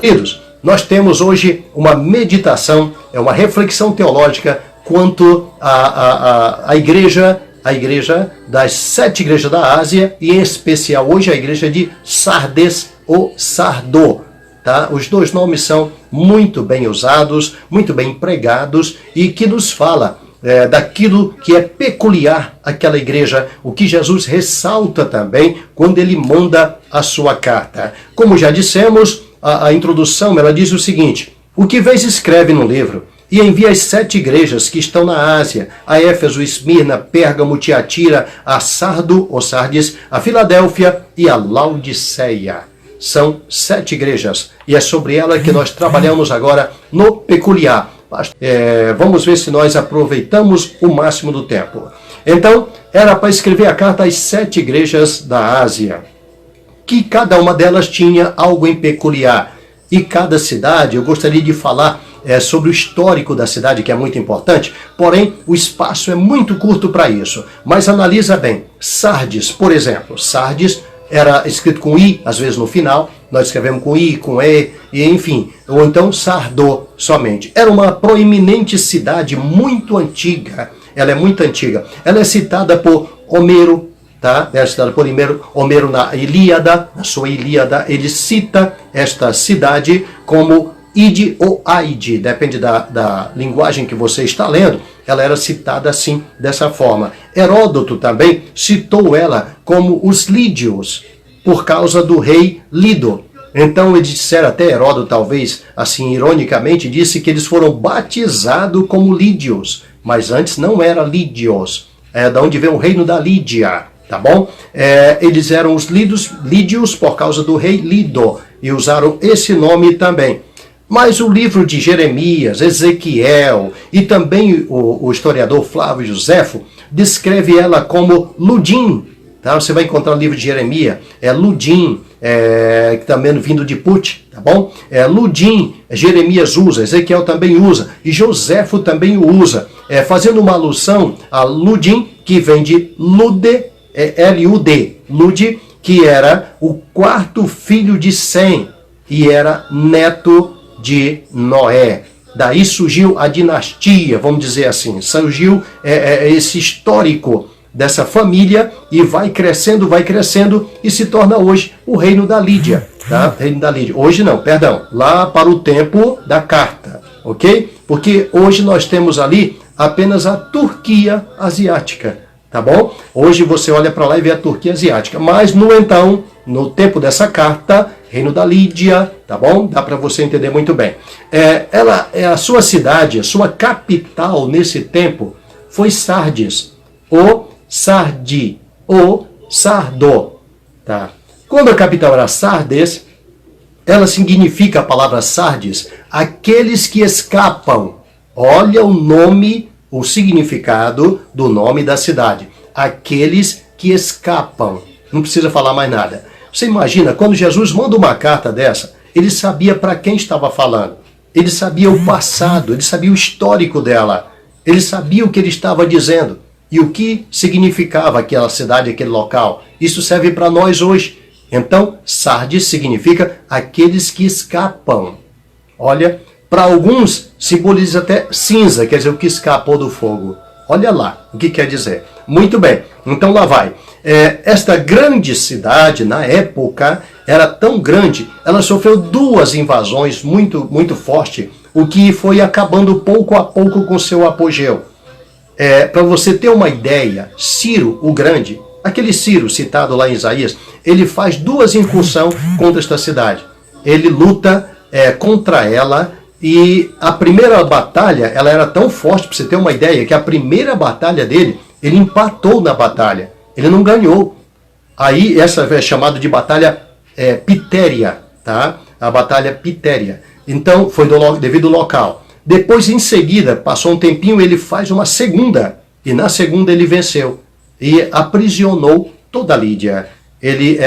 Queridos, nós temos hoje uma meditação, uma reflexão teológica quanto à igreja das 7 igrejas da Ásia, e em especial hoje a igreja de Sardes ou Sardo. Tá? Os dois nomes são muito bem usados, muito bem empregados, e que nos fala daquilo que é peculiar àquela igreja, o que Jesus ressalta também quando ele manda a sua carta. Como já dissemos, a introdução ela diz o seguinte: o que vês escreve no livro, e envia as 7 igrejas que estão na Ásia, a Éfeso, Esmirna, Pérgamo, Tiatira, a Sardo ou Sardes, a Filadélfia e a Laodiceia. São 7 igrejas, e é sobre ela que nós trabalhamos agora no peculiar. Vamos ver se nós aproveitamos o máximo do tempo. Então, era para escrever a carta às 7 igrejas da Ásia, que cada uma delas tinha algo em peculiar. E cada cidade, eu gostaria de falar sobre o histórico da cidade, que é muito importante, porém o espaço é muito curto para isso. Mas analisa bem. Sardes, por exemplo, Sardes era escrito com I, às vezes no final, nós escrevemos com I, com E, e enfim, ou então Sardo somente. Era uma proeminente cidade muito antiga, ela é muito antiga. Ela é citada por Homero, tá? É citada por Homero na Ilíada, na sua Ilíada, ele cita esta cidade como Ide ou Aide, depende da linguagem que você está lendo, ela era citada assim, dessa forma. Heródoto também citou ela como os lídios, por causa do rei Lido. Então eles disseram, até Heródoto talvez, assim ironicamente, disse que eles foram batizados como lídios, mas antes não era lídios, da onde vem o reino da Lídia, tá bom? Eles eram os lídios por causa do rei Lido, e usaram esse nome também. Mas o livro de Jeremias, Ezequiel e também o historiador Flávio Joséfo descreve ela como Ludim. Tá? Você vai encontrar no livro de Jeremias, Ludim, que também vindo de Put, tá bom? Ludim, Jeremias usa, Ezequiel também usa, e Joséfo também o usa, fazendo uma alusão a Ludim, que vem de Lude, L-U-D, Lude, que era o 4º filho de Sem, e era neto de Noé. Daí surgiu a dinastia, vamos dizer assim, surgiu esse histórico dessa família, e vai crescendo e se torna hoje o reino da Lídia, tá? Reino da Lídia. Hoje não, perdão, lá para o tempo da carta, ok? Porque hoje nós temos ali apenas a Turquia asiática, tá bom? Hoje você olha para lá e vê a Turquia asiática, mas no tempo dessa carta, reino da Lídia, tá bom? Dá para você entender muito bem. A sua cidade, a sua capital nesse tempo foi Sardes, ou Sardi, ou Sardo, tá? Quando a capital era Sardes, ela significa, a palavra Sardes, aqueles que escapam. Olha o nome, o significado do nome da cidade. Aqueles que escapam. Não precisa falar mais nada. Você imagina, quando Jesus manda uma carta dessa, ele sabia para quem estava falando. Ele sabia o passado, ele sabia o histórico dela. Ele sabia o que ele estava dizendo e o que significava aquela cidade, aquele local. Isso serve para nós hoje. Então, Sardes significa aqueles que escapam. Olha, para alguns simboliza até cinza, quer dizer, o que escapou do fogo. Olha lá o que quer dizer. Muito bem, então lá vai. Esta grande cidade, na época, era tão grande, ela sofreu 2 invasões muito, muito fortes, o que foi acabando pouco a pouco com seu apogeu. Para você ter uma ideia, Ciro o Grande, aquele Ciro citado lá em Isaías, ele faz 2 incursões contra esta cidade. Ele luta contra ela, e a primeira batalha, ela era tão forte, para você ter uma ideia, que a primeira batalha dele, ele empatou na batalha. Ele não ganhou. Aí essa é chamada de batalha Pitéria, tá? A batalha Pitéria. Então foi devido ao local. Depois, em seguida, passou um tempinho, ele faz uma segunda. E na segunda ele venceu. E aprisionou toda a Lídia.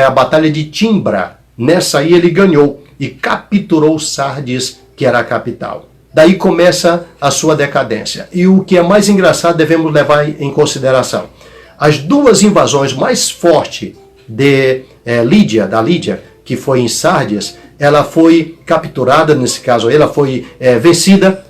A batalha de Timbra. Nessa aí ele ganhou. E capturou Sardes, que era a capital. Daí começa a sua decadência. E o que é mais engraçado, devemos levar em consideração. As 2 invasões mais fortes da Lídia, que foi em Sardes, ela foi capturada, nesse caso ela foi vencida,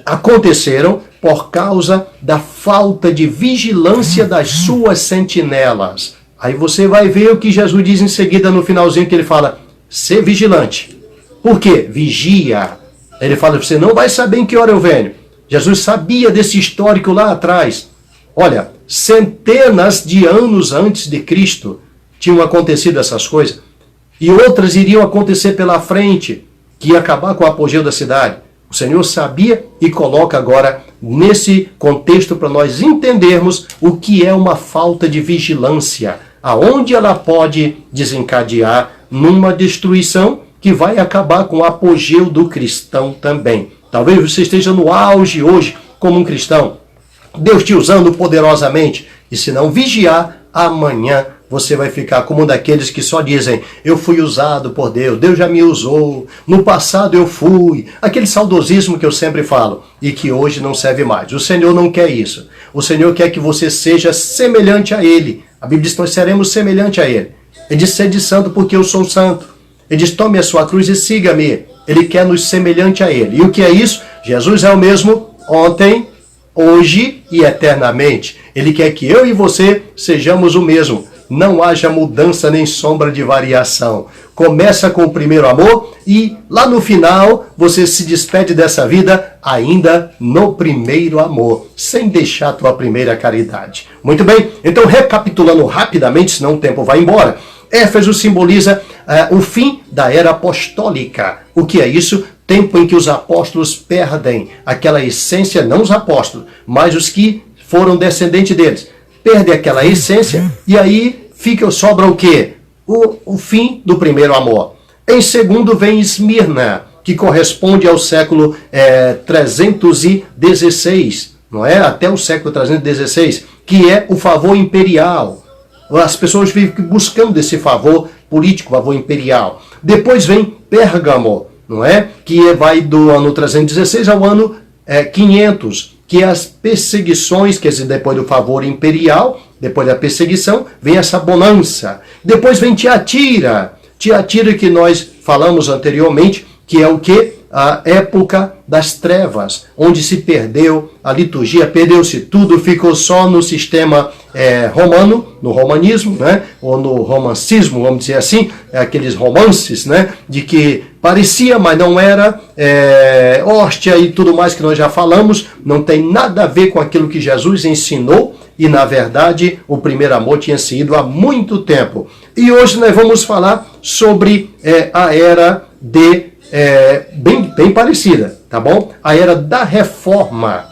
aconteceram por causa da falta de vigilância das suas sentinelas. Aí você vai ver o que Jesus diz em seguida no finalzinho, que ele fala, ser vigilante. Por quê? Vigia. Ele fala, você não vai saber em que hora eu venho. Jesus sabia desse histórico lá atrás. Olha, centenas de anos antes de Cristo tinham acontecido essas coisas. E outras iriam acontecer pela frente, que ia acabar com o apogeu da cidade. O Senhor sabia e coloca agora nesse contexto para nós entendermos o que é uma falta de vigilância, aonde ela pode desencadear numa destruição que vai acabar com o apogeu do cristão também. Talvez você esteja no auge hoje como um cristão, Deus te usando poderosamente, e se não vigiar, amanhã você vai ficar como um daqueles que só dizem, eu fui usado por Deus, Deus já me usou, no passado eu fui. Aquele saudosismo que eu sempre falo e que hoje não serve mais. O Senhor não quer isso. O Senhor quer que você seja semelhante a Ele. A Bíblia diz que nós seremos semelhante a Ele. Ele diz, sede santo porque eu sou santo. Ele diz, tome a sua cruz e siga-me. Ele quer nos semelhante a Ele. E o que é isso? Jesus é o mesmo ontem, hoje e eternamente. Ele quer que eu e você sejamos o mesmo. Não haja mudança nem sombra de variação. Começa com o primeiro amor e lá no final você se despede dessa vida ainda no primeiro amor, sem deixar a tua primeira caridade. Muito bem, então recapitulando rapidamente, senão o tempo vai embora. Éfeso simboliza o fim da era apostólica. O que é isso? Tempo em que os apóstolos perdem aquela essência, não os apóstolos, mas os que foram descendentes deles. Perde aquela essência e aí sobra o quê? O fim do primeiro amor. Em segundo vem Esmirna, que corresponde ao século 316, não é? Até o século 316, que é o favor imperial. As pessoas vivem buscando esse favor político, favor imperial. Depois vem Pérgamo, não é? Que vai do ano 316 ao ano 500, que as perseguições, quer dizer, depois do favor imperial, depois da perseguição, vem essa bonança. Depois vem Tiatira. Tiatira que nós falamos anteriormente, que é o quê? A época das trevas, onde se perdeu a liturgia, perdeu-se tudo, ficou só no sistema romano, no romanismo, né? Ou no romancismo, vamos dizer assim, aqueles romances, né? De que parecia, mas não era, hóstia e tudo mais que nós já falamos, não tem nada a ver com aquilo que Jesus ensinou, e na verdade o primeiro amor tinha sido há muito tempo. E hoje nós vamos falar sobre a era bem parecida, tá bom? A era da reforma.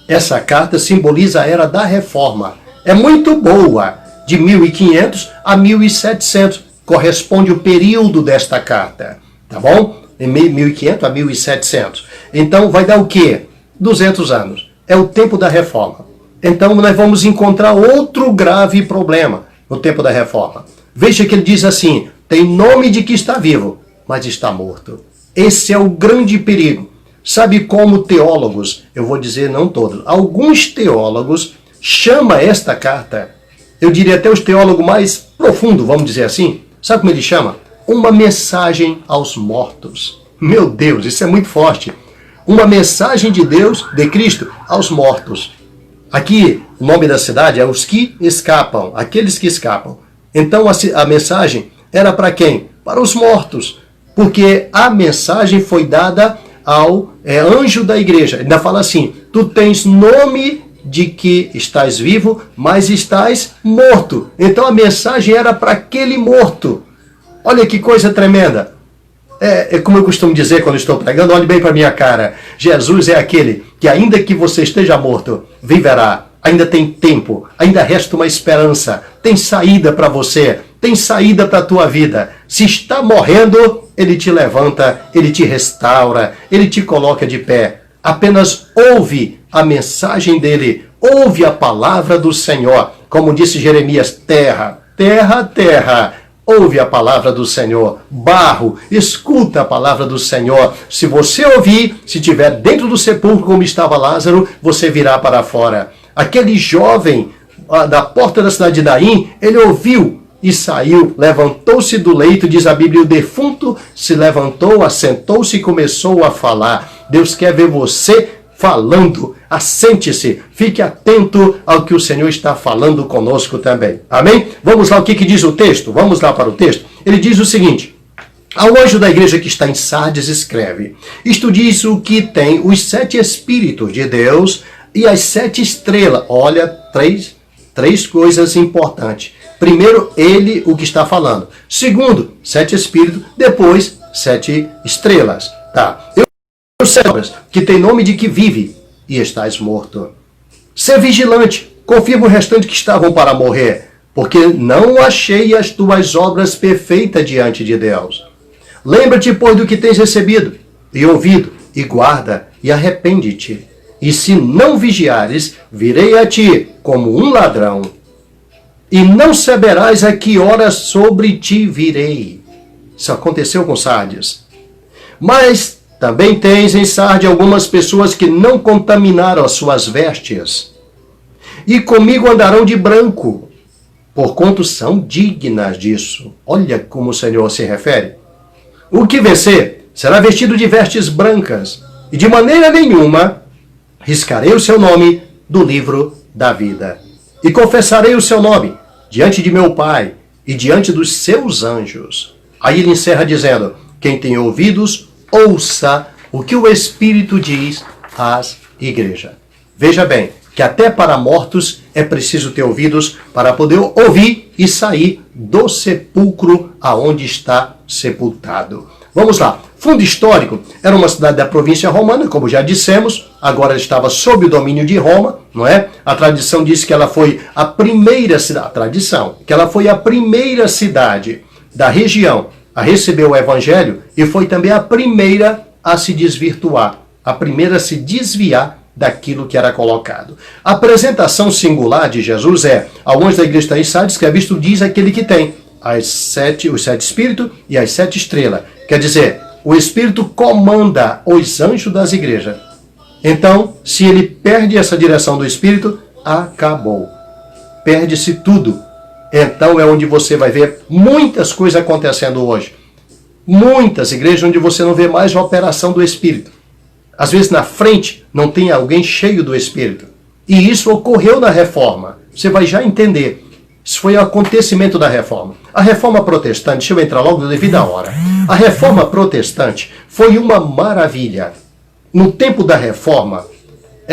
Essa carta simboliza a era da reforma. É muito boa, de 1500 a 1700, corresponde o período desta carta, tá bom? De 1500 a 1700. Então vai dar o quê? 200 anos. É o tempo da reforma. Então nós vamos encontrar outro grave problema no tempo da reforma. Veja que ele diz assim, tem nome de que está vivo, mas está morto. Esse é o grande perigo. Sabe como teólogos, eu vou dizer não todos, alguns teólogos chamam esta carta, eu diria até os teólogos mais profundos, vamos dizer assim, sabe como ele chama? Uma mensagem aos mortos. Meu Deus, isso é muito forte. Uma mensagem de Deus, de Cristo, aos mortos. Aqui, o nome da cidade é os que escapam, aqueles que escapam. Então a mensagem era para quem? Para os mortos. Porque a mensagem foi dada ao anjo da igreja. Ainda fala assim, tu tens nome de que estás vivo, mas estás morto. Então a mensagem era para aquele morto. Olha que coisa tremenda. É como eu costumo dizer quando estou pregando, olhe bem para a minha cara. Jesus é aquele que ainda que você esteja morto, viverá. Ainda tem tempo, ainda resta uma esperança. Tem saída para você, tem saída para a tua vida. Se está morrendo, Ele te levanta, Ele te restaura, Ele te coloca de pé. Apenas ouve a mensagem dEle, ouve a palavra do Senhor. Como disse Jeremias, terra, terra, terra. Ouve a palavra do Senhor. Barro, escuta a palavra do Senhor. Se você ouvir, se estiver dentro do sepulcro como estava Lázaro, você virá para fora. Aquele jovem da porta da cidade de Naim, ele ouviu e saiu, levantou-se do leito, diz a Bíblia, o defunto se levantou, assentou-se e começou a falar. Deus quer ver você falando. Assente-se, fique atento ao que o Senhor está falando conosco também. Amém? Vamos lá, o que diz o texto? Vamos lá para o texto. Ele diz o seguinte: ao anjo da igreja que está em Sardes escreve: isto diz o que tem os 7 Espíritos de Deus e as 7 estrelas. Olha, três coisas importantes. Primeiro, ele, o que está falando. Segundo, 7 Espíritos. Depois, 7 estrelas. Tá? Eu sei que tem nome de que vive e estás morto. Ser vigilante. Confirma o restante que estavam para morrer, porque não achei as tuas obras perfeitas diante de Deus. Lembra-te, pois, do que tens recebido e ouvido, e guarda, e arrepende-te. E se não vigiares, virei a ti como um ladrão, e não saberás a que hora sobre ti virei. Isso aconteceu com Sardes. Mas também tens em Sardes algumas pessoas que não contaminaram as suas vestes, e comigo andarão de branco, porquanto são dignas disso. Olha como o Senhor se refere. O que vencer será vestido de vestes brancas, e de maneira nenhuma riscarei o seu nome do livro da vida. E confessarei o seu nome diante de meu Pai e diante dos seus anjos. Aí ele encerra dizendo: quem tem ouvidos, ouça o que o Espírito diz às igrejas. Veja bem, que até para mortos é preciso ter ouvidos para poder ouvir e sair do sepulcro aonde está sepultado. Vamos lá. Fundo histórico, era uma cidade da província romana, como já dissemos, agora estava sob o domínio de Roma, não é? A tradição diz que ela foi a primeira cidade, que ela foi a primeira cidade da região a receber o evangelho e foi também a primeira a se desvirtuar, a primeira a se desviar daquilo que era colocado. A apresentação singular de Jesus é: ao anjo da igreja em Sardes, que é visto, diz aquele que tem os 7 Espíritos e as 7 estrelas. Quer dizer, o Espírito comanda os anjos das igrejas. Então, se ele perde essa direção do Espírito, acabou. Perde-se tudo. Então é onde você vai ver muitas coisas acontecendo hoje. Muitas igrejas onde você não vê mais a operação do Espírito. Às vezes na frente não tem alguém cheio do Espírito. E isso ocorreu na Reforma. Você vai já entender. Isso foi o acontecimento da Reforma. A Reforma Protestante, deixa eu entrar logo devido à hora. A Reforma Protestante foi uma maravilha. No tempo da Reforma,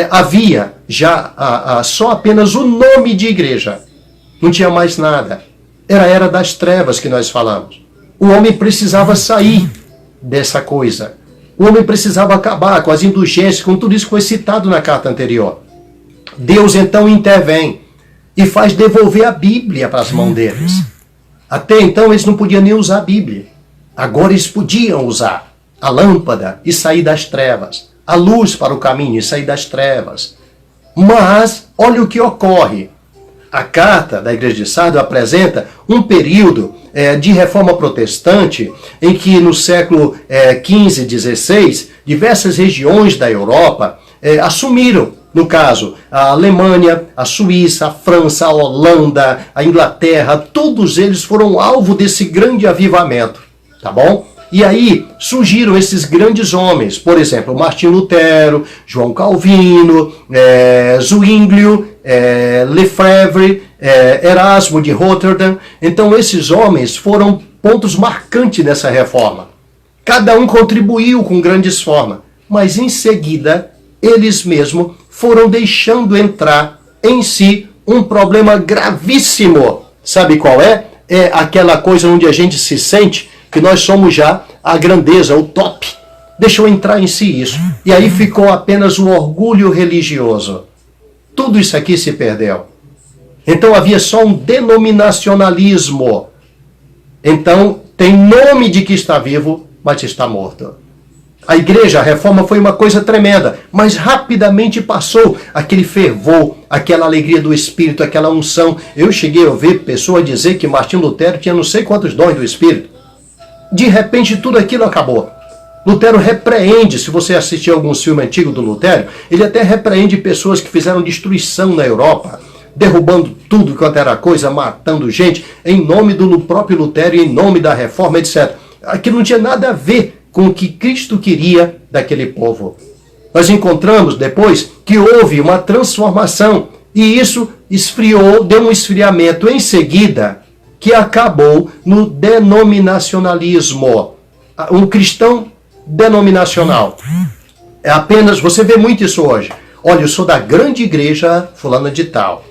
havia já só apenas o nome de igreja. Não tinha mais nada. Era a era das trevas que nós falamos. O homem precisava sair dessa coisa. O homem precisava acabar com as indulgências, com tudo isso que foi citado na carta anterior. Deus então intervém e faz devolver a Bíblia para as mãos deles. Até então eles não podiam nem usar a Bíblia. Agora eles podiam usar a lâmpada e sair das trevas. A luz para o caminho e sair das trevas. Mas, olha o que ocorre. A carta da Igreja de Sardes apresenta um período de reforma protestante em que no século XV e XVI, diversas regiões da Europa assumiram, no caso, a Alemanha, a Suíça, a França, a Holanda, a Inglaterra, todos eles foram alvo desse grande avivamento, tá bom? E aí surgiram esses grandes homens, por exemplo, Martim Lutero, João Calvino, Zwinglio, Lefebvre, Erasmo de Roterdã. Então esses homens foram pontos marcantes nessa reforma. Cada um contribuiu com grandes formas, mas em seguida eles mesmos foram deixando entrar em si um problema gravíssimo. Sabe qual é? É aquela coisa onde a gente se sente que nós somos já a grandeza, o top. Deixou entrar em si isso. E aí ficou apenas o orgulho religioso. Tudo isso aqui se perdeu. Então havia só um denominacionalismo. Então tem nome de que está vivo, mas está morto. A igreja, a reforma foi uma coisa tremenda, mas rapidamente passou aquele fervor, aquela alegria do Espírito, aquela unção. Eu cheguei a ouvir pessoas dizer que Martim Lutero tinha não sei quantos dons do Espírito. De repente tudo aquilo acabou. Lutero repreende, se você assistir algum filme antigo do Lutero, ele até repreende pessoas que fizeram destruição na Europa, derrubando tudo quanto era coisa, matando gente, em nome do próprio Lutero e em nome da reforma, etc. Aquilo não tinha nada a ver com o que Cristo queria daquele povo. Nós encontramos depois que houve uma transformação e isso esfriou, deu um esfriamento em seguida que acabou no denominacionalismo. Um cristão denominacional. É apenas, você vê muito isso hoje. Olha, eu sou da grande igreja fulana de tal.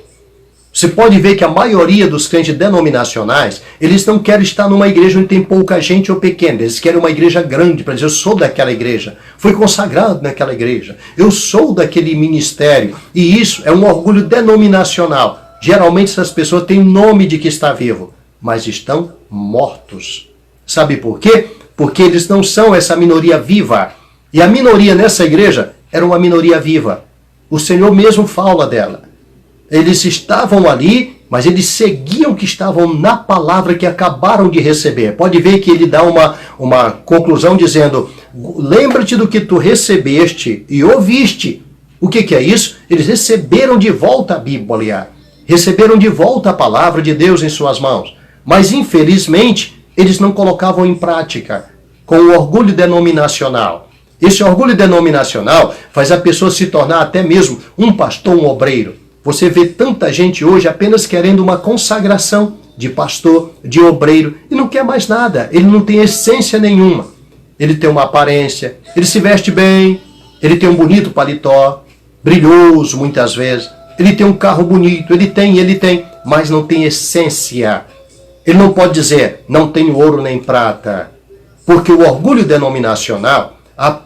Você pode ver que a maioria dos crentes denominacionais, eles não querem estar numa igreja onde tem pouca gente ou pequena. Eles querem uma igreja grande, para dizer, eu sou daquela igreja. Fui consagrado naquela igreja. Eu sou daquele ministério. E isso é um orgulho denominacional. Geralmente essas pessoas têm nome de que está vivo, mas estão mortos. Sabe por quê? Porque eles não são essa minoria viva. E a minoria nessa igreja era uma minoria viva. O Senhor mesmo fala dela. Eles estavam ali, mas eles seguiam que estavam na palavra que acabaram de receber. Pode ver que ele dá uma conclusão dizendo, lembra-te do que tu recebeste e ouviste. O que é isso? Eles receberam de volta a Bíblia. Receberam de volta a palavra de Deus em suas mãos. Mas, infelizmente, eles não colocavam em prática com o orgulho denominacional. Esse orgulho denominacional faz a pessoa se tornar até mesmo um pastor, um obreiro. Você vê tanta gente hoje apenas querendo uma consagração de pastor, de obreiro, e não quer mais nada. Ele não tem essência nenhuma. Ele tem uma aparência, ele se veste bem, ele tem um bonito paletó, brilhoso muitas vezes, ele tem um carro bonito, ele tem, mas não tem essência. Ele não pode dizer, não tenho ouro nem prata, porque o orgulho denominacional,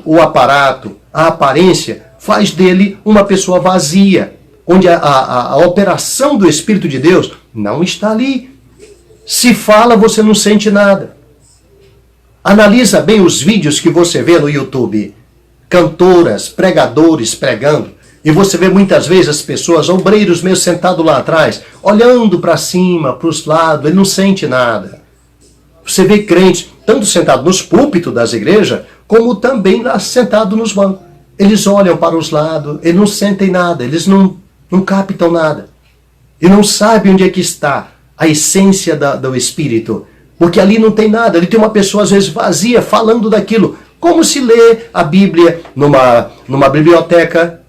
o aparato, a aparência, faz dele uma pessoa vazia, onde a operação do Espírito de Deus não está ali. Se fala, você não sente nada. Analisa bem os vídeos que você vê no YouTube. Cantoras, pregadores pregando. E você vê muitas vezes as pessoas, obreiros mesmo sentados lá atrás, olhando para cima, para os lados, ele não sente nada. Você vê crentes, tanto sentados nos púlpitos das igrejas, como também lá sentados nos bancos. Eles olham para os lados, eles não sentem nada, eles não captam nada. E não sabem onde é que está a essência do Espírito. Porque ali não tem nada. Ali tem uma pessoa às vezes vazia falando daquilo. Como se lê a Bíblia numa biblioteca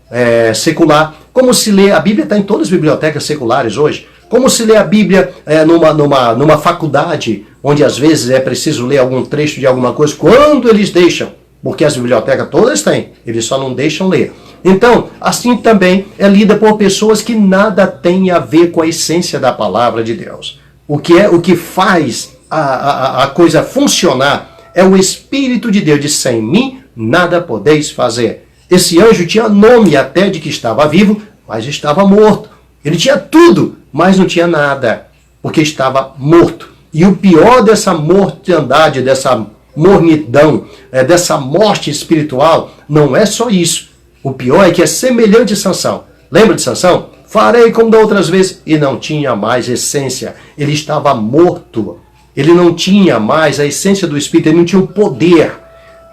secular. Como se lê, a Bíblia está em todas as bibliotecas seculares hoje. Como se lê a Bíblia numa faculdade, onde às vezes é preciso ler algum trecho de alguma coisa, quando eles deixam. Porque as bibliotecas todas têm, eles só não deixam ler. Então, assim também é lida por pessoas que nada têm a ver com a essência da palavra de Deus. O que faz a coisa funcionar é o Espírito de Deus, de sem mim nada podeis fazer. Esse anjo tinha nome até de que estava vivo, mas estava morto. Ele tinha tudo, mas não tinha nada, porque estava morto. E o pior dessa mortandade, dessa mornidão, dessa morte espiritual, não é só isso. O pior é que é semelhante a Sansão. Lembra de Sansão? Farei como da outras vezes. E não tinha mais essência. Ele estava morto. Ele não tinha mais a essência do Espírito. Ele não tinha o poder.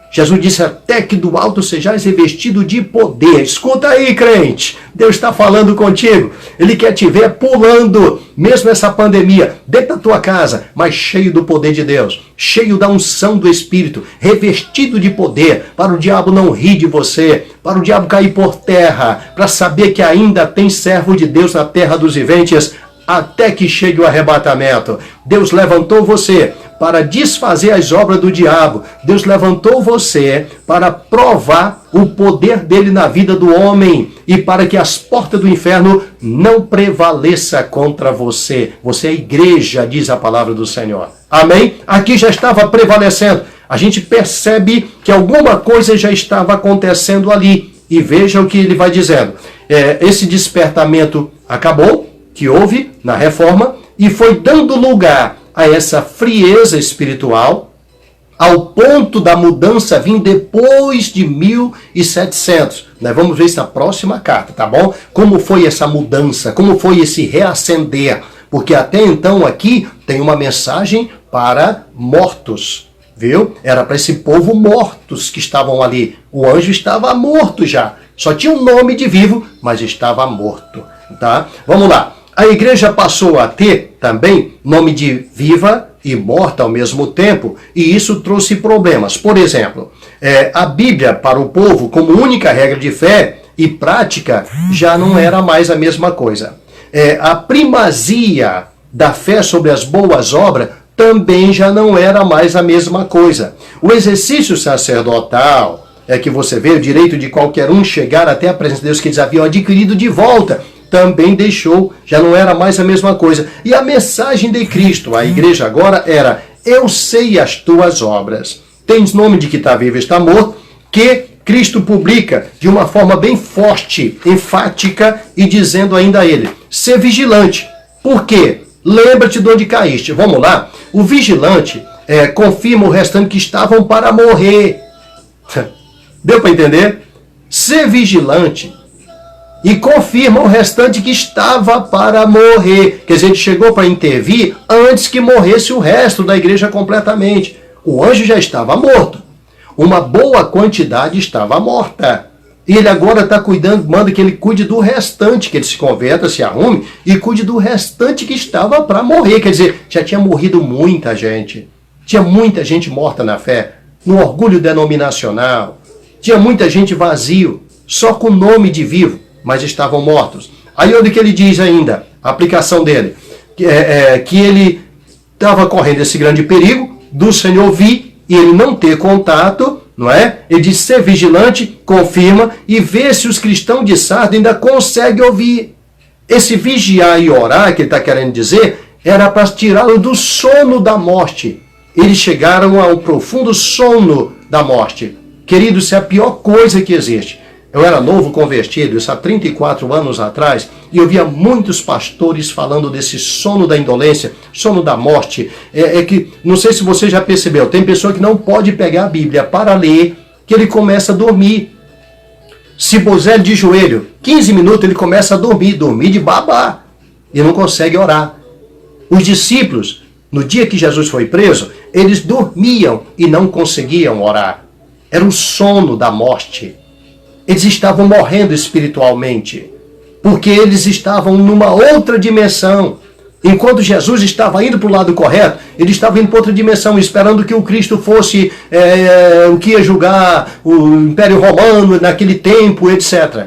Jesus disse até que do alto sejais revestido de poder. Escuta aí, crente. Deus está falando contigo. Ele quer te ver pulando, mesmo essa pandemia, dentro da tua casa, mas cheio do poder de Deus. Cheio da unção do Espírito. Revestido de poder. Para o diabo não rir de você. Para o diabo cair por terra. Para saber que ainda tem servo de Deus na terra dos viventes. Até que chegue o arrebatamento. Deus levantou você para desfazer as obras do diabo. Deus levantou você para provar o poder dele na vida do homem e para que as portas do inferno não prevaleçam contra você. Você é igreja, diz a palavra do Senhor. Amém? Aqui já estava prevalecendo. A gente percebe que alguma coisa já estava acontecendo ali. E veja o que ele vai dizendo. Esse despertamento acabou, que houve na reforma, e foi dando lugar a essa frieza espiritual, ao ponto da mudança vir depois de 1700. Nós vamos ver isso na próxima carta, tá bom? Como foi essa mudança, como foi esse reacender, porque até então aqui tem uma mensagem para mortos, viu? Era para esse povo mortos que estavam ali. O anjo estava morto já, só tinha um nome de vivo, mas estava morto, tá? Vamos lá. A igreja passou a ter também nome de viva e morta ao mesmo tempo, e isso trouxe problemas. Por exemplo, a Bíblia para o povo, como única regra de fé e prática, já não era mais a mesma coisa. A primazia da fé sobre as boas obras também já não era mais a mesma coisa. O exercício sacerdotal, que você vê, o direito de qualquer um chegar até a presença de Deus que eles haviam adquirido de volta, também deixou, já não era mais a mesma coisa. E a mensagem de Cristo, a igreja agora era: eu sei as tuas obras. Tens nome de que está vivo e está morto, que Cristo publica de uma forma bem forte, enfática, e dizendo ainda a ele: ser vigilante. Por quê? Lembra-te de onde caíste. Vamos lá? O vigilante confirma o restante que estavam para morrer. Deu para entender? Ser vigilante e confirma o restante que estava para morrer. Quer dizer, ele chegou para intervir antes que morresse o resto da igreja completamente. O anjo já estava morto. Uma boa quantidade estava morta. E ele agora está cuidando, manda que ele cuide do restante, que ele se converta, se arrume e cuide do restante que estava para morrer. Quer dizer, já tinha morrido muita gente. Tinha muita gente morta na fé, no orgulho denominacional. Tinha muita gente vazio, só com nome de vivo, mas estavam mortos. Aí olha o que ele diz ainda, a aplicação dele, que ele estava correndo esse grande perigo do Senhor vir e ele não ter contato, não é? Ele diz: ser vigilante, confirma e vê se os cristãos de Sardes ainda conseguem ouvir. Esse vigiar e orar, que ele está querendo dizer, era para tirá-lo do sono da morte. Eles chegaram ao profundo sono da morte. Querido, isso é a pior coisa que existe. Eu era novo convertido, isso há 34 anos atrás, e eu via muitos pastores falando desse sono da indolência, sono da morte. Que, não sei se você já percebeu, tem pessoa que não pode pegar a Bíblia para ler, que ele começa a dormir. Se puser ele de joelho, 15 minutos ele começa a dormir de babá, e não consegue orar. Os discípulos, no dia que Jesus foi preso, eles dormiam e não conseguiam orar. Era o sono da morte. Eles estavam morrendo espiritualmente, porque eles estavam numa outra dimensão. Enquanto Jesus estava indo para o lado correto, ele estava indo para outra dimensão, esperando que o Cristo fosse o que ia julgar o Império Romano naquele tempo, etc.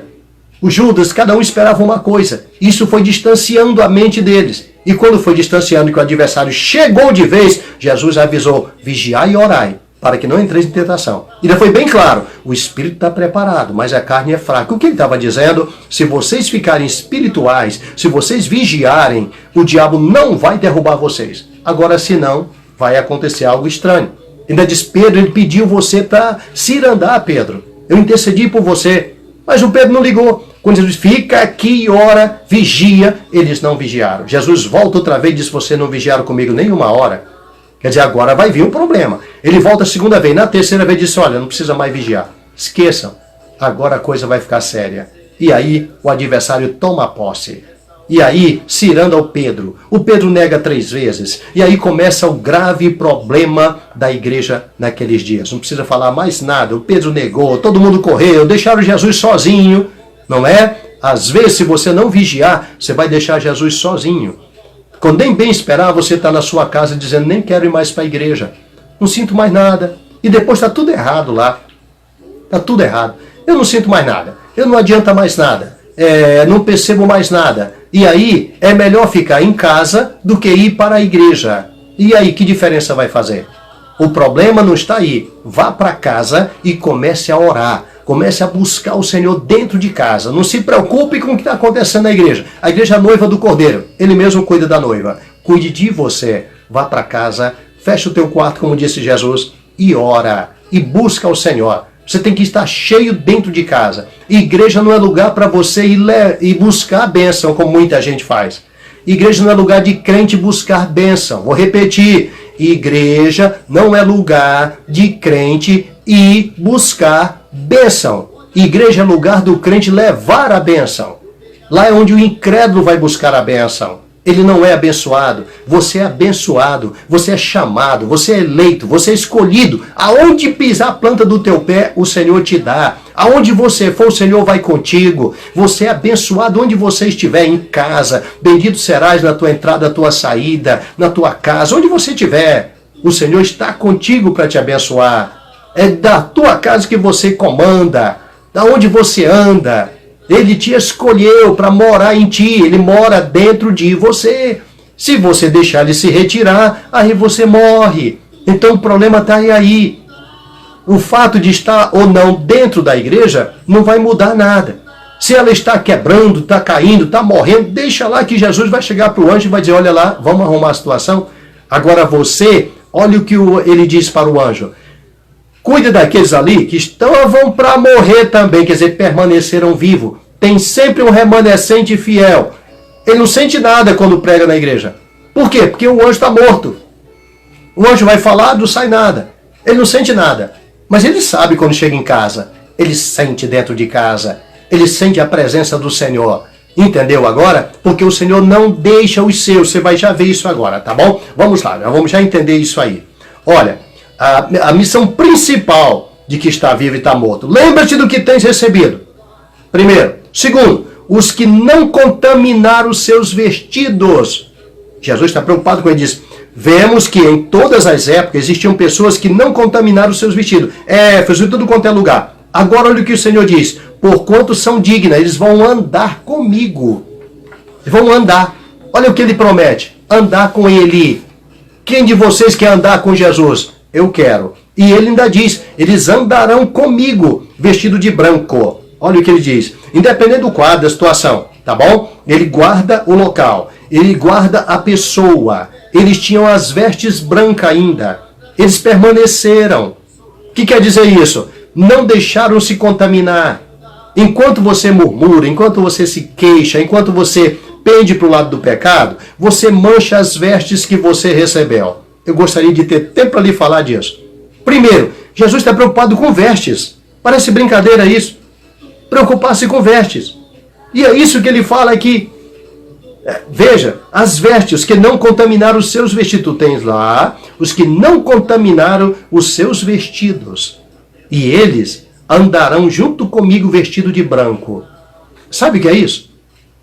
Os Judas, cada um esperava uma coisa. Isso foi distanciando a mente deles. E quando foi distanciando que o adversário chegou de vez, Jesus avisou: vigiai e orai, para que não entreis em tentação. E já foi bem claro, o espírito está preparado, mas a carne é fraca. O que ele estava dizendo? Se vocês ficarem espirituais, se vocês vigiarem, o diabo não vai derrubar vocês. Agora, se não, vai acontecer algo estranho. Ainda diz Pedro, ele pediu você para se ir andar, Pedro. Eu intercedi por você. Mas o Pedro não ligou. Quando Jesus fica aqui e ora, vigia, eles não vigiaram. Jesus volta outra vez e diz: você não vigiaram comigo nem uma hora. Quer dizer, agora vai vir um problema. Ele volta a segunda vez. Na terceira vez diz: olha, não precisa mais vigiar. Esqueçam. Agora a coisa vai ficar séria. E aí o adversário toma posse. E aí ciranda o Pedro. O Pedro nega 3 vezes. E aí começa o grave problema da igreja naqueles dias. Não precisa falar mais nada. O Pedro negou, todo mundo correu, deixaram Jesus sozinho. Não é? Às vezes, se você não vigiar, você vai deixar Jesus sozinho. Quando nem bem esperar, você está na sua casa dizendo: nem quero ir mais para a igreja. Não sinto mais nada. E depois está tudo errado lá. Está tudo errado. Eu não sinto mais nada. Eu não adianta mais nada. Não percebo mais nada. E aí, é melhor ficar em casa do que ir para a igreja. E aí, que diferença vai fazer? O problema não está aí. Vá para casa e comece a orar. Comece a buscar o Senhor dentro de casa. Não se preocupe com o que está acontecendo na igreja. A igreja é a noiva do Cordeiro. Ele mesmo cuida da noiva. Cuide de você. Vá para casa, feche o teu quarto, como disse Jesus, e ora. E busca o Senhor. Você tem que estar cheio dentro de casa. Igreja não é lugar para você ir buscar a bênção, como muita gente faz. Igreja não é lugar de crente buscar bênção. Vou repetir. Igreja não é lugar de crente ir buscar bênção. Igreja é lugar do crente levar a bênção. Lá é onde o incrédulo vai buscar a bênção. ele não é abençoado. Você é abençoado, você é chamado, você é eleito, você é escolhido. Aonde pisar a planta do teu pé, o Senhor te dá. Aonde você for, o Senhor vai contigo. Você é abençoado onde você estiver, em casa. Bendito serás na tua entrada, na tua saída, na tua casa, onde você estiver. O Senhor está contigo para te abençoar. É da tua casa que você comanda, da onde você anda. Ele te escolheu para morar em ti, ele mora dentro de você. Se você deixar ele se retirar, aí você morre. Então o problema está aí. O fato de estar ou não dentro da igreja não vai mudar nada. Se ela está quebrando, está caindo, está morrendo, deixa lá que Jesus vai chegar para o anjo e vai dizer, olha lá, vamos arrumar a situação. Agora você, olha o que ele diz para o anjo. Cuide daqueles ali que estavam para morrer também, quer dizer, permaneceram vivos. Tem sempre um remanescente fiel. Ele não sente nada quando prega na igreja. Por quê? Porque o anjo está morto. O anjo vai falar, não sai nada. Ele não sente nada. Mas ele sabe quando chega em casa. Ele sente dentro de casa. Ele sente a presença do Senhor. Entendeu agora? Porque o Senhor não deixa os seus. Você vai já ver isso agora, tá bom? Vamos lá, vamos já entender isso aí. Olha, a missão principal de que está vivo e está morto. Lembra-te do que tens recebido. Primeiro. Segundo, os que não contaminaram os seus vestidos. Jesus está preocupado com ele, diz, vemos que em todas as épocas existiam pessoas que não contaminaram os seus vestidos. Éfeso, em tudo quanto é lugar. Agora olha o que o Senhor diz, porquanto são dignas, eles vão andar comigo. Vão andar. Olha o que ele promete, andar com ele. Quem de vocês quer andar com Jesus? Eu quero. E ele ainda diz, eles andarão comigo, vestido de branco. Olha o que ele diz. Independente do quadro, da situação, tá bom? Ele guarda o local. Ele guarda a pessoa. Eles tinham as vestes brancas ainda. Eles permaneceram. O que quer dizer isso? Não deixaram se contaminar. Enquanto você murmura, enquanto você se queixa, enquanto você pende para o lado do pecado, você mancha as vestes que você recebeu. Eu gostaria de ter tempo para lhe falar disso. Primeiro, Jesus está preocupado com vestes. Parece brincadeira isso. Preocupar-se com vestes. E é isso que ele fala aqui. Veja, as vestes que não contaminaram os seus vestidos. Tu tens lá os que não contaminaram os seus vestidos. E eles andarão junto comigo vestido de branco. Sabe o que é isso?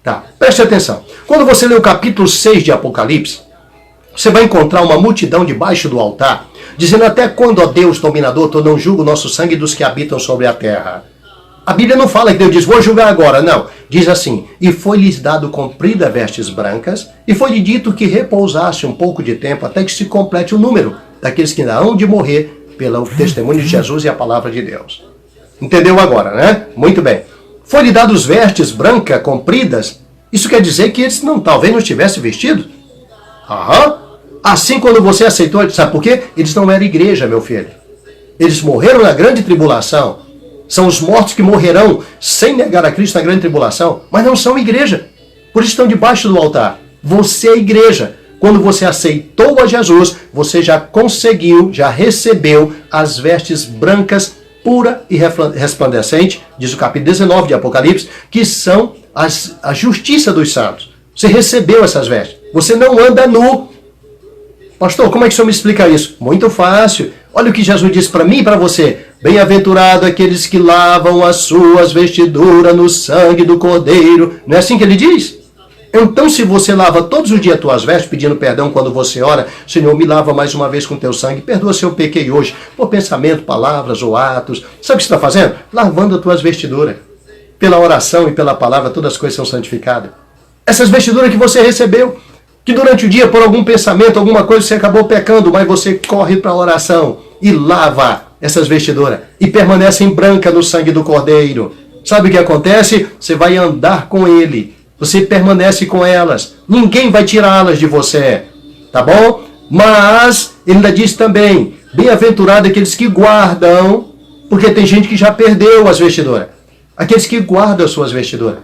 Tá, preste atenção. Quando você lê o capítulo 6 de Apocalipse, você vai encontrar uma multidão debaixo do altar, dizendo até quando, ó Deus dominador, tu não julga o nosso sangue dos que habitam sobre a terra. A Bíblia não fala que Deus diz, vou julgar agora, não. Diz assim, e foi-lhes dado comprida vestes brancas, e foi-lhe dito que repousasse um pouco de tempo até que se complete o número daqueles que ainda hão de morrer pelo testemunho de Jesus e a palavra de Deus. Entendeu agora, né? Muito bem. Foi-lhe dado as vestes brancas, compridas, isso quer dizer que eles talvez não tivessem vestido? Aham. Assim quando você aceitou, sabe por quê? Eles não eram igreja, meu filho. Eles morreram na grande tribulação. São os mortos que morrerão sem negar a Cristo na grande tribulação, mas não são igreja. Por isso estão debaixo do altar. Você é igreja. Quando você aceitou a Jesus, você já conseguiu, já recebeu as vestes brancas, pura e resplandecente, diz o capítulo 19 de Apocalipse, que são a justiça dos santos. Você recebeu essas vestes. Você não anda nu. Pastor, como é que o senhor me explica isso? Muito fácil. Olha o que Jesus disse para mim e para você. Bem-aventurado aqueles que lavam as suas vestiduras no sangue do Cordeiro. Não é assim que ele diz? Então, se você lava todos os dias as tuas vestes, pedindo perdão quando você ora, Senhor, me lava mais uma vez com teu sangue, perdoa se eu pequei hoje, por pensamento, palavras ou atos. Sabe o que você está fazendo? Lavando as tuas vestiduras. Pela oração e pela palavra, todas as coisas são santificadas. Essas vestiduras que você recebeu, que durante o dia, por algum pensamento, alguma coisa, você acabou pecando, mas você corre para a oração e lava essas vestiduras e permanecem branca no sangue do Cordeiro. Sabe o que acontece? Você vai andar com ele. Você permanece com elas. Ninguém vai tirá-las de você. Tá bom? Mas, ele ainda diz também, bem-aventurado aqueles que guardam, porque tem gente que já perdeu as vestiduras. Aqueles que guardam as suas vestiduras.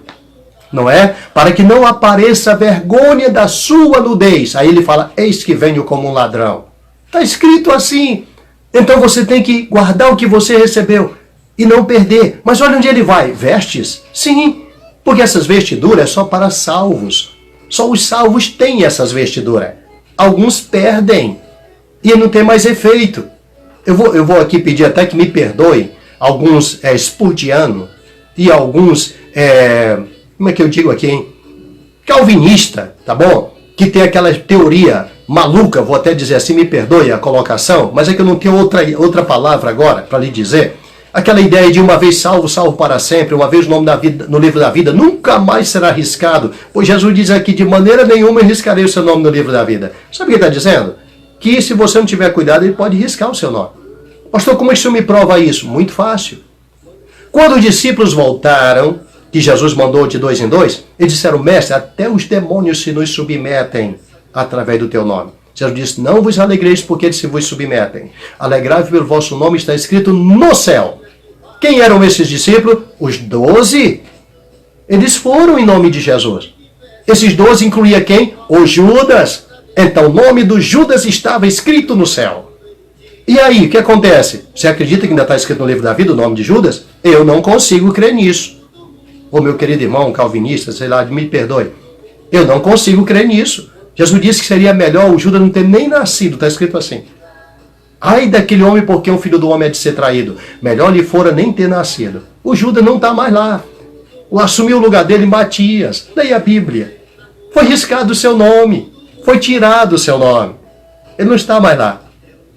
Não é? Para que não apareça a vergonha da sua nudez. Aí ele fala, eis que venho como um ladrão. Está escrito assim. Então você tem que guardar o que você recebeu e não perder. Mas olha onde ele vai. Vestes? Sim, porque essas vestiduras é só para salvos. Só os salvos têm essas vestiduras. Alguns perdem e não tem mais efeito. Eu vou aqui pedir até que me perdoem alguns spurtianos e alguns, como é que eu digo aqui, hein? Calvinista, tá bom? Que tem aquela teoria maluca, vou até dizer assim, me perdoe a colocação, mas é que eu não tenho outra palavra agora para lhe dizer. Aquela ideia de uma vez salvo, salvo para sempre, uma vez o nome da vida, no livro da vida, nunca mais será arriscado. Pois Jesus diz aqui, de maneira nenhuma eu riscarei o seu nome no livro da vida. Sabe o que ele está dizendo? Que se você não tiver cuidado, ele pode riscar o seu nome. Pastor, como é que o senhor me prova isso? Muito fácil. Quando os discípulos voltaram, que Jesus mandou de 2 em 2, eles disseram, mestre, até os demônios se nos submetem através do teu nome. Jesus disse, não vos alegreis porque eles se vos submetem. Alegrai-vos pelo vosso nome, está escrito no céu. Quem eram esses discípulos? Os 12. Eles foram em nome de Jesus. Esses 12 incluía quem? O Judas. Então o nome do Judas estava escrito no céu. E aí, o que acontece? Você acredita que ainda está escrito no livro da vida o nome de Judas? Eu não consigo crer nisso. Ô meu querido irmão calvinista, sei lá, me perdoe. Eu não consigo crer nisso. Jesus disse que seria melhor o Judas não ter nem nascido, está escrito assim. Ai daquele homem porque o filho do homem é de ser traído. Melhor lhe fora nem ter nascido. O Judas não está mais lá. Assumiu o lugar dele Matias. Leia a Bíblia. Foi riscado o seu nome. Foi tirado o seu nome. Ele não está mais lá.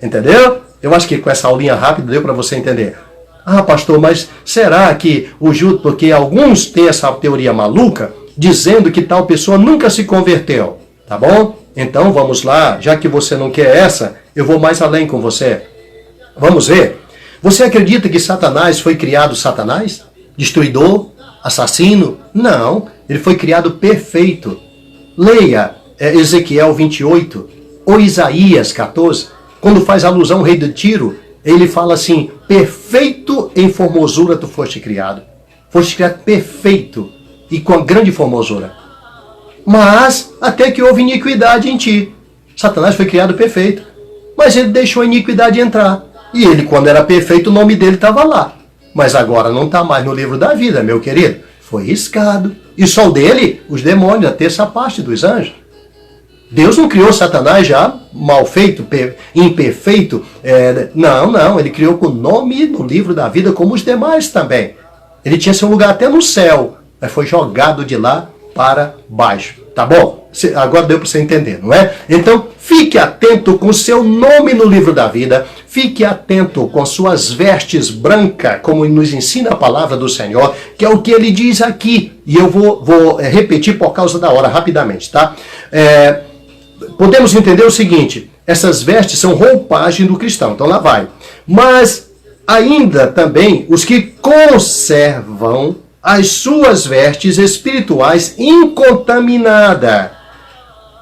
Entendeu? Eu acho que com essa aulinha rápida deu para você entender. Ah, pastor, mas será que o Judas... Porque alguns têm essa teoria maluca, dizendo que tal pessoa nunca se converteu. Tá bom? Então vamos lá. Já que você não quer essa, eu vou mais além com você. Vamos ver. Você acredita que Satanás foi criado Satanás? Destruidor? Assassino? Não. Ele foi criado perfeito. Leia Ezequiel 28 ou Isaías 14. Quando faz alusão ao rei de Tiro, ele fala assim, perfeito em formosura tu foste criado. Foste criado perfeito e com grande formosura. Mas até que houve iniquidade em ti. Satanás foi criado perfeito. Mas ele deixou a iniquidade entrar. E ele, quando era perfeito, o nome dele estava lá. Mas agora não está mais no livro da vida, meu querido. Foi riscado. E só o dele, os demônios, a terça parte dos anjos. Deus não criou Satanás já mal feito, imperfeito. Não. Ele criou com o nome no livro da vida, como os demais também. Ele tinha seu lugar até no céu, mas foi jogado de lá para baixo. Tá bom? Agora deu para você entender, não é? Então, fique atento com seu nome no livro da vida. Fique atento com suas vestes brancas, como nos ensina a palavra do Senhor, que é o que ele diz aqui. E eu vou repetir por causa da hora, rapidamente, tá? Podemos entender o seguinte, essas vestes são roupagem do cristão, então lá vai. Mas ainda também os que conservam as suas vestes espirituais incontaminadas.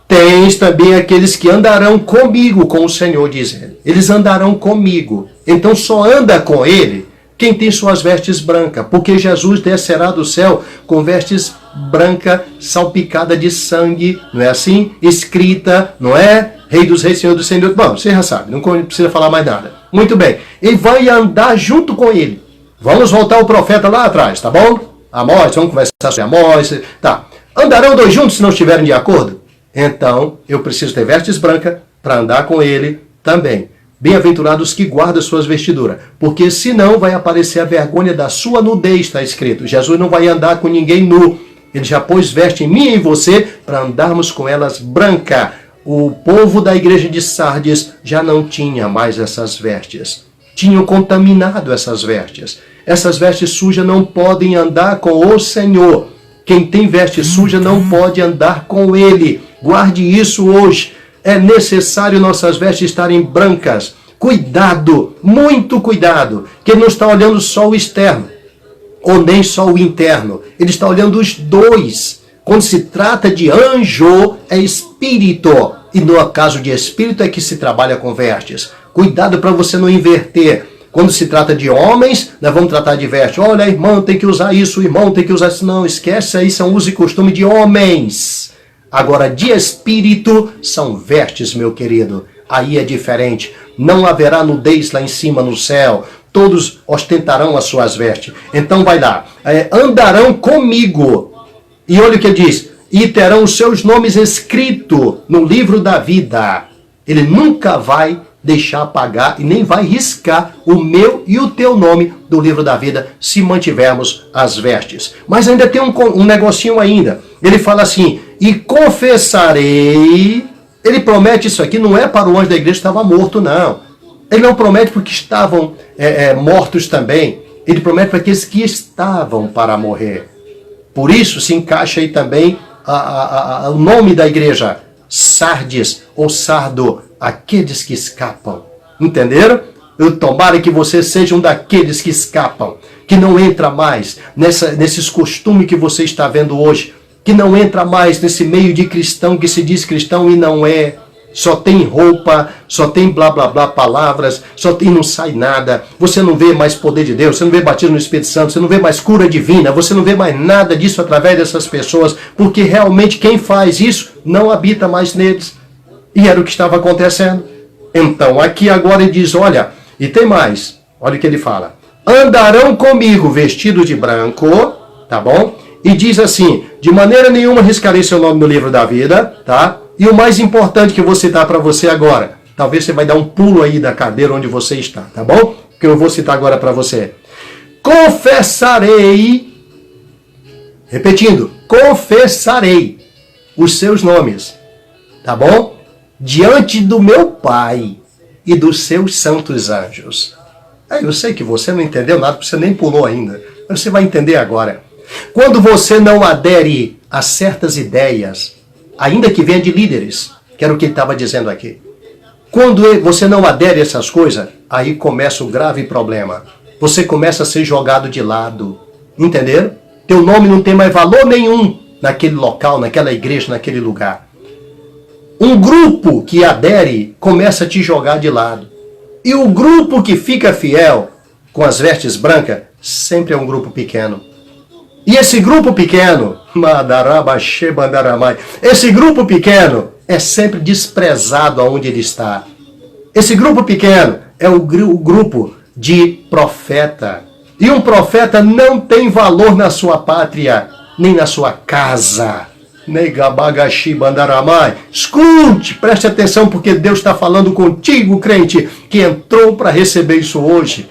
Tens também aqueles que andarão comigo, com o Senhor diz ele. Eles andarão comigo. Então só anda com ele quem tem suas vestes brancas, porque Jesus descerá do céu com vestes brancas, salpicada de sangue, não é assim? Escrita, não é? Rei dos reis, Senhor dos senhores. Bom, você já sabe, não precisa falar mais nada. Muito bem, ele vai andar junto com ele. Vamos voltar ao profeta lá atrás, tá bom? Amós, vamos conversar sobre Amós. Tá. Andarão dois juntos se não estiverem de acordo? Então, eu preciso ter vestes brancas para andar com ele também. Bem-aventurados que guardam suas vestiduras, porque senão vai aparecer a vergonha da sua nudez, está escrito. Jesus não vai andar com ninguém nu. Ele já pôs veste em mim e em você para andarmos com elas brancas. O povo da igreja de Sardes já não tinha mais essas vestes. Tinham contaminado essas vestes. Essas vestes sujas não podem andar com o Senhor. Quem tem veste suja não pode andar com ele. Guarde isso hoje. É necessário nossas vestes estarem brancas. Cuidado, muito cuidado, que ele não está olhando só o externo, ou nem só o interno. Ele está olhando os dois. Quando se trata de anjo, é espírito. E no caso de espírito é que se trabalha com vestes. Cuidado para você não inverter. Quando se trata de homens, nós vamos tratar de vestes. Olha, irmão, tem que usar isso, irmão, tem que usar isso. Não, esquece, aí são uso e costume de homens. Agora, de espírito, são vestes, meu querido. Aí é diferente. Não haverá nudez lá em cima no céu. Todos ostentarão as suas vestes. Então vai lá. Andarão comigo. E olha o que ele diz. e terão os seus nomes escritos no livro da vida. Ele nunca vai deixar apagar e nem vai riscar o meu e o teu nome do livro da vida se mantivermos as vestes. Mas ainda tem um negocinho ainda. Ele fala assim, e confessarei. Ele promete isso aqui, não é para o anjo da igreja que estava morto, não. Ele não promete porque estavam mortos também. Ele promete para aqueles que estavam para morrer. Por isso se encaixa aí também o nome da igreja, Sardes ou Sardo, aqueles que escapam. Entenderam? Eu tomara que você seja um daqueles que escapam, que não entra mais nesses costumes que você está vendo hoje, que não entra mais nesse meio de cristão que se diz cristão e não é. Só tem roupa, só tem blá blá blá palavras, e não sai nada. Você não vê mais poder de Deus, você não vê batismo no Espírito Santo, você não vê mais cura divina, você não vê mais nada disso através dessas pessoas, porque realmente quem faz isso não habita mais neles. E era o que estava acontecendo. Então aqui agora ele diz, olha, e tem mais, olha o que ele fala. Andarão comigo vestidos de branco, tá bom? E diz assim, de maneira nenhuma riscarei seu nome no livro da vida, tá? E o mais importante que eu vou citar para você agora, talvez você vai dar um pulo aí da cadeira onde você está, tá bom? Que eu vou citar agora para você. Confessarei, repetindo, confessarei os seus nomes, tá bom? Diante do meu Pai e dos seus santos anjos. Eu sei que você não entendeu nada, porque você nem pulou ainda, mas você vai entender agora. Quando você não adere a certas ideias, ainda que venha de líderes, que era o que ele estava dizendo aqui. Quando você não adere a essas coisas, aí começa o grave problema. Você começa a ser jogado de lado. Entenderam? Teu nome não tem mais valor nenhum naquele local, naquela igreja, naquele lugar. Um grupo que adere começa a te jogar de lado. E o grupo que fica fiel, com as vestes brancas, sempre é um grupo pequeno. E esse grupo pequeno, esse grupo pequeno é sempre desprezado aonde ele está. Esse grupo pequeno é o grupo de profeta. E um profeta não tem valor na sua pátria, nem na sua casa. Escute, preste atenção, porque Deus está falando contigo, crente, que entrou para receber isso hoje.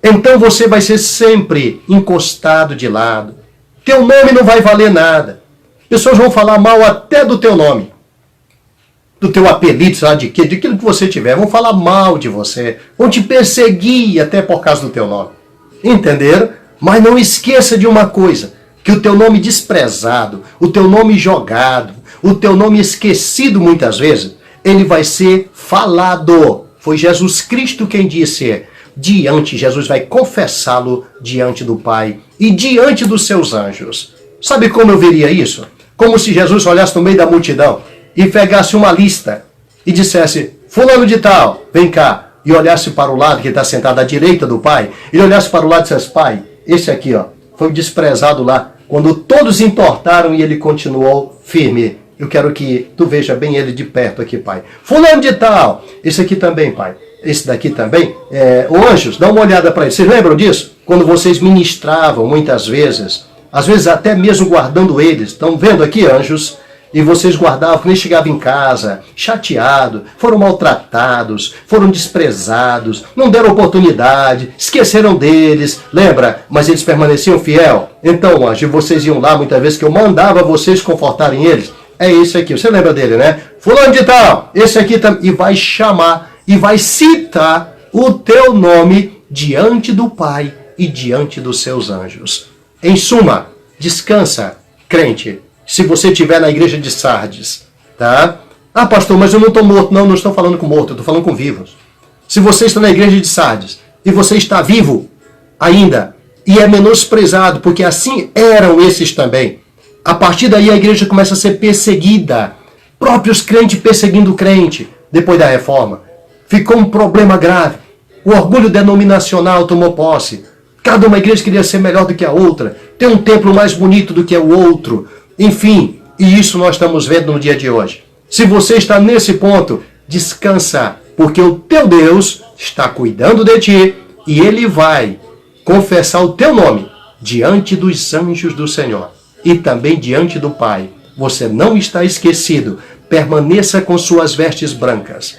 Então você vai ser sempre encostado de lado. Teu nome não vai valer nada. Pessoas vão falar mal até do teu nome. Do teu apelido, sei lá de quê, de aquilo que você tiver. Vão falar mal de você. Vão te perseguir até por causa do teu nome. Entenderam? Mas não esqueça de uma coisa. Que o teu nome desprezado, o teu nome jogado, o teu nome esquecido muitas vezes, ele vai ser falado. Foi Jesus Cristo quem disse... Jesus vai confessá-lo diante do Pai e diante dos seus anjos. Sabe como eu veria isso? Como se Jesus olhasse no meio da multidão e pegasse uma lista e dissesse, fulano de tal, vem cá, e olhasse para o lado que está sentado à direita do Pai, ele olhasse para o lado e dissesse, Pai, esse aqui ó, foi desprezado lá, quando todos entortaram e ele continuou firme. Eu quero que tu veja bem ele de perto aqui, Pai. Fulano de tal, esse aqui também, Pai. Esse daqui também, anjos, dá uma olhada para ele. Vocês lembram disso? Quando vocês ministravam muitas vezes, às vezes até mesmo guardando eles. Estão vendo aqui, anjos? E vocês guardavam, nem chegavam em casa, chateados, foram maltratados, foram desprezados, não deram oportunidade, esqueceram deles, lembra? Mas eles permaneciam fiel. Então, anjo, vocês iam lá muitas vezes que eu mandava vocês confortarem eles. É esse aqui, você lembra dele, né? Fulano de tal, esse aqui também. E vai chamar... E vai citar o teu nome diante do Pai e diante dos seus anjos. Em suma, descansa, crente, se você estiver na igreja de Sardes, tá? Ah, pastor, mas eu não estou morto. Não, não estou falando com morto, eu estou falando com vivos. Se você está na igreja de Sardes e você está vivo ainda e é menosprezado, porque assim eram esses também, a partir daí a igreja começa a ser perseguida. Próprios crentes perseguindo o crente depois da reforma. Ficou um problema grave. O orgulho denominacional tomou posse. Cada uma igreja queria ser melhor do que a outra. Ter um templo mais bonito do que o outro. Enfim, e isso nós estamos vendo no dia de hoje. Se você está nesse ponto, descansa, porque o teu Deus está cuidando de ti e Ele vai confessar o teu nome diante dos anjos do Senhor e também diante do Pai você não está esquecido. Permaneça com suas vestes brancas.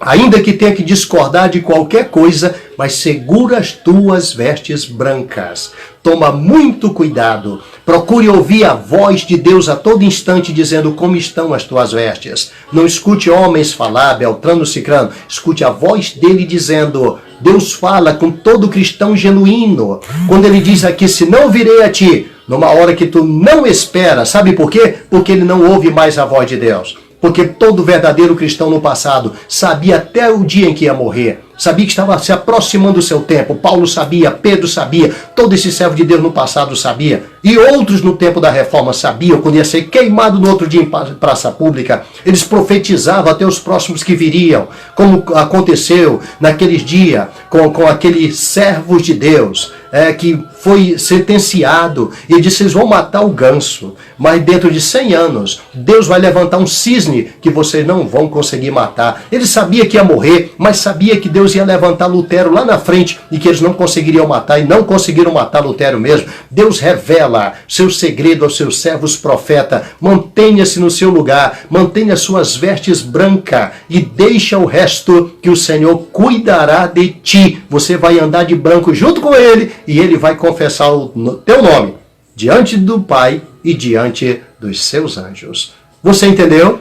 Ainda que tenha que discordar de qualquer coisa, mas segura as tuas vestes brancas. Toma muito cuidado. Procure ouvir a voz de Deus a todo instante dizendo como estão as tuas vestes. Não escute homens falar, Beltrano, Cicrano. Escute a voz dele dizendo... Deus fala com todo cristão genuíno. Quando ele diz aqui, se não virei a ti, numa hora que tu não espera. Sabe por quê? Porque ele não ouve mais a voz de Deus. Porque todo verdadeiro cristão no passado sabia até o dia em que ia morrer. Sabia que estava se aproximando do seu tempo. Paulo sabia, Pedro sabia, todo esse servo de Deus no passado sabia. E outros no tempo da reforma sabiam, quando ia ser queimado no outro dia em praça pública. Eles profetizavam até os próximos que viriam, como aconteceu naqueles dias com aqueles servos de Deus. Que foi sentenciado e disse, vocês vão matar o ganso, mas dentro de 100 anos, Deus vai levantar um cisne que vocês não vão conseguir matar. Ele sabia que ia morrer, mas sabia que Deus ia levantar Lutero lá na frente e que eles não conseguiriam matar, e não conseguiram matar Lutero mesmo. Deus revela seu segredo aos seus servos profetas. Mantenha-se no seu lugar, mantenha suas vestes brancas e deixa o resto que o Senhor cuidará de ti. Você vai andar de branco junto com ele e ele vai confessar o teu nome diante do Pai e diante dos seus anjos. Você entendeu?